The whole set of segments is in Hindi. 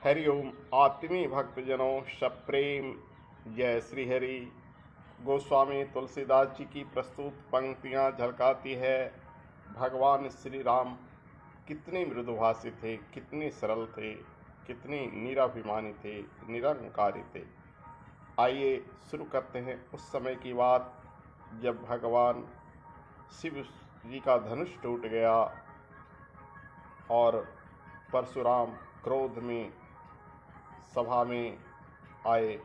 हरिओम आत्मीय भक्तजनों सप्रेम जय श्री हरि। गोस्वामी तुलसीदास जी की प्रस्तुत पंक्तियां झलकाती है भगवान श्री राम कितने मृदुभाषी थे, कितने सरल थे, कितने निराभिमानी थे, निरंकारी थे। आइए शुरू करते हैं उस समय की बात जब भगवान शिव जी का धनुष टूट गया और परशुराम क्रोध में सभा में आए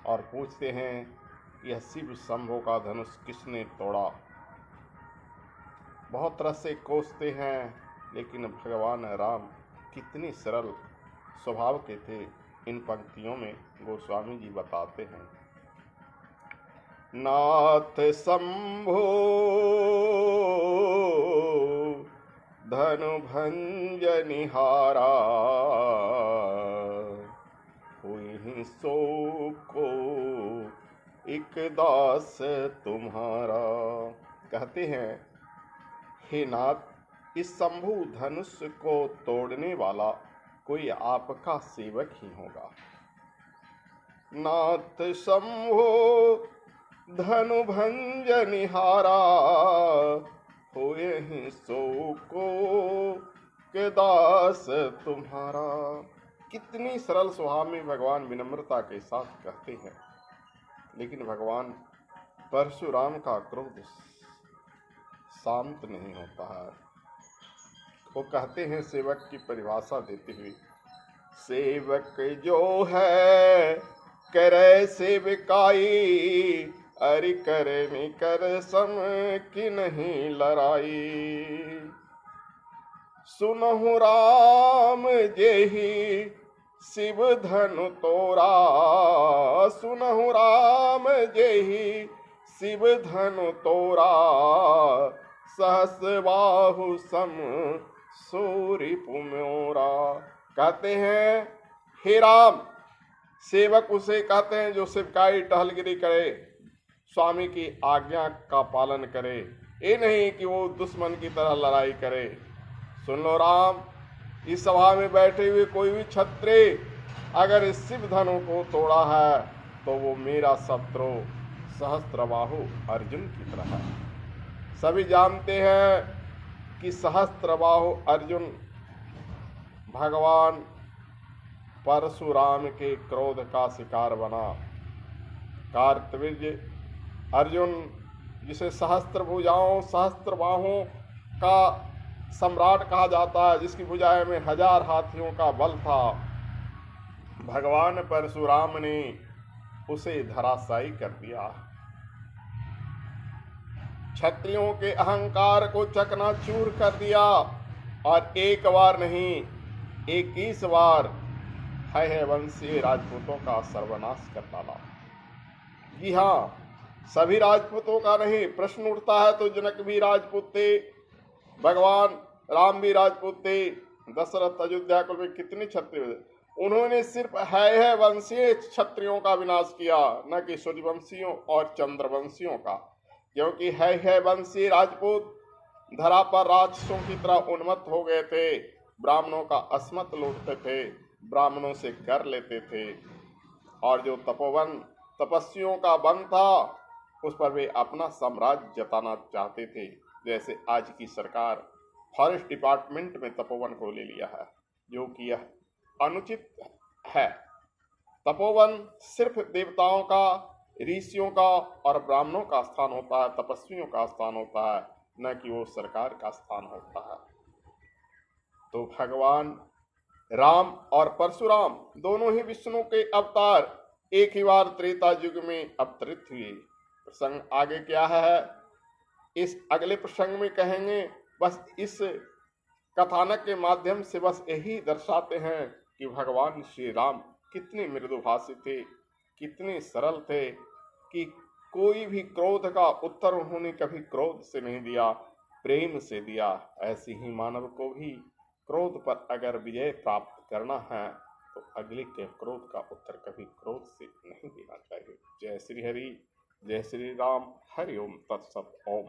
और पूछते हैं यह शिव शंभो का धनुष किसने तोड़ा। बहुत तरह से कोसते हैं, लेकिन भगवान राम कितनी सरल स्वभाव के थे। इन पंक्तियों में गोस्वामी जी बताते हैं, नाथ शंभो धनु भंजनिहारा हुई सो को एक दास तुम्हारा। कहते हैं, हे नाथ, इस शंभु धनुष को तोड़ने वाला कोई आपका सेवक ही होगा। नाथ शंभो धनु भंजनिहारा होए ही सो को के दास तुम्हारा। कितनी सरल स्वभाव में भगवान विनम्रता के साथ कहते हैं, लेकिन भगवान परशुराम का क्रोध शांत नहीं होता है। वो कहते हैं सेवक की परिभाषा देते हुए, सेवक जो है करे सेवकाई, अरि करे कर सम की नहीं लड़ाई। सुनहु राम जेहि शिव धनु तोरा, सुनहु राम जेहि शिव धनु तोरा, सहस बाहु सम सूरि पुम्योरा। कहते हैं, हे राम, सेवक उसे कहते हैं जो सेवकाई टहलगिरी करे, स्वामी की आज्ञा का पालन करे। ये नहीं कि वो दुश्मन की तरह लड़ाई करे। सुन लो राम, इस सभा में बैठे हुए कोई भी क्षत्रिय अगर इस शिव धनु को तोड़ा है तो वो मेरा शत्रु सहस्त्रबाहु अर्जुन की तरह है। सभी जानते हैं कि सहस्त्रबाहु अर्जुन भगवान परशुराम के क्रोध का शिकार बना। कार्तवीर्य अर्जुन, जिसे सहस्त्र भुजाओं सहस्त्र बाहों का सम्राट कहा जाता है, जिसकी भुजाएं में 1000 हाथियों का बल था, भगवान परशुराम ने उसे धराशायी कर दिया। क्षत्रियों के अहंकार को चकनाचूर कर दिया और एक बार नहीं 21 बार है वंशीय राजपूतों का सर्वनाश कर डाला। जी हाँ, सभी राजपूतों का नहीं। प्रश्न उठता है तो जनक भी राजपूत थे, भगवान राम भी राजपूत थे, दशरथ अयोध्या कुल में कितने क्षत्रिय, उन्होंने सिर्फ है वंशीय क्षत्रियों का विनाश किया, न कि सूर्यवंशियों और चंद्रवंशियों का। क्योंकि है वंशीय राजपूत धरा पर राक्षसों की तरह उन्मत्त हो गए थे, ब्राह्मणों का अस्मत लूटते थे, ब्राह्मणों से कर लेते थे, और जो तपोवन तपस्वियों का वन था उस पर वे अपना साम्राज्य जताना चाहते थे। जैसे आज की सरकार फॉरेस्ट डिपार्टमेंट में तपोवन को ले लिया है, जो कि यह अनुचित है। तपोवन सिर्फ देवताओं का, ऋषियों का और ब्राह्मणों का स्थान होता है, तपस्वियों का स्थान होता है, न कि वो सरकार का स्थान होता है। तो भगवान राम और परशुराम दोनों ही विष्णु के अवतार एक ही बार त्रेता युग में अवतरित हुए। प्रसंग आगे क्या है इस अगले प्रसंग में कहेंगे। बस इस कथानक के माध्यम से बस यही दर्शाते हैं कि भगवान श्री राम कितने मृदुभाषी थे, कितने सरल थे, कि कोई भी क्रोध का उत्तर उन्होंने कभी क्रोध से नहीं दिया, प्रेम से दिया। ऐसे ही मानव को भी क्रोध पर अगर विजय प्राप्त करना है तो अगले के क्रोध का उत्तर कभी क्रोध से नहीं देना चाहिए। जय श्री हरि, जय श्री राम, हरि ओम तत्सत ओम।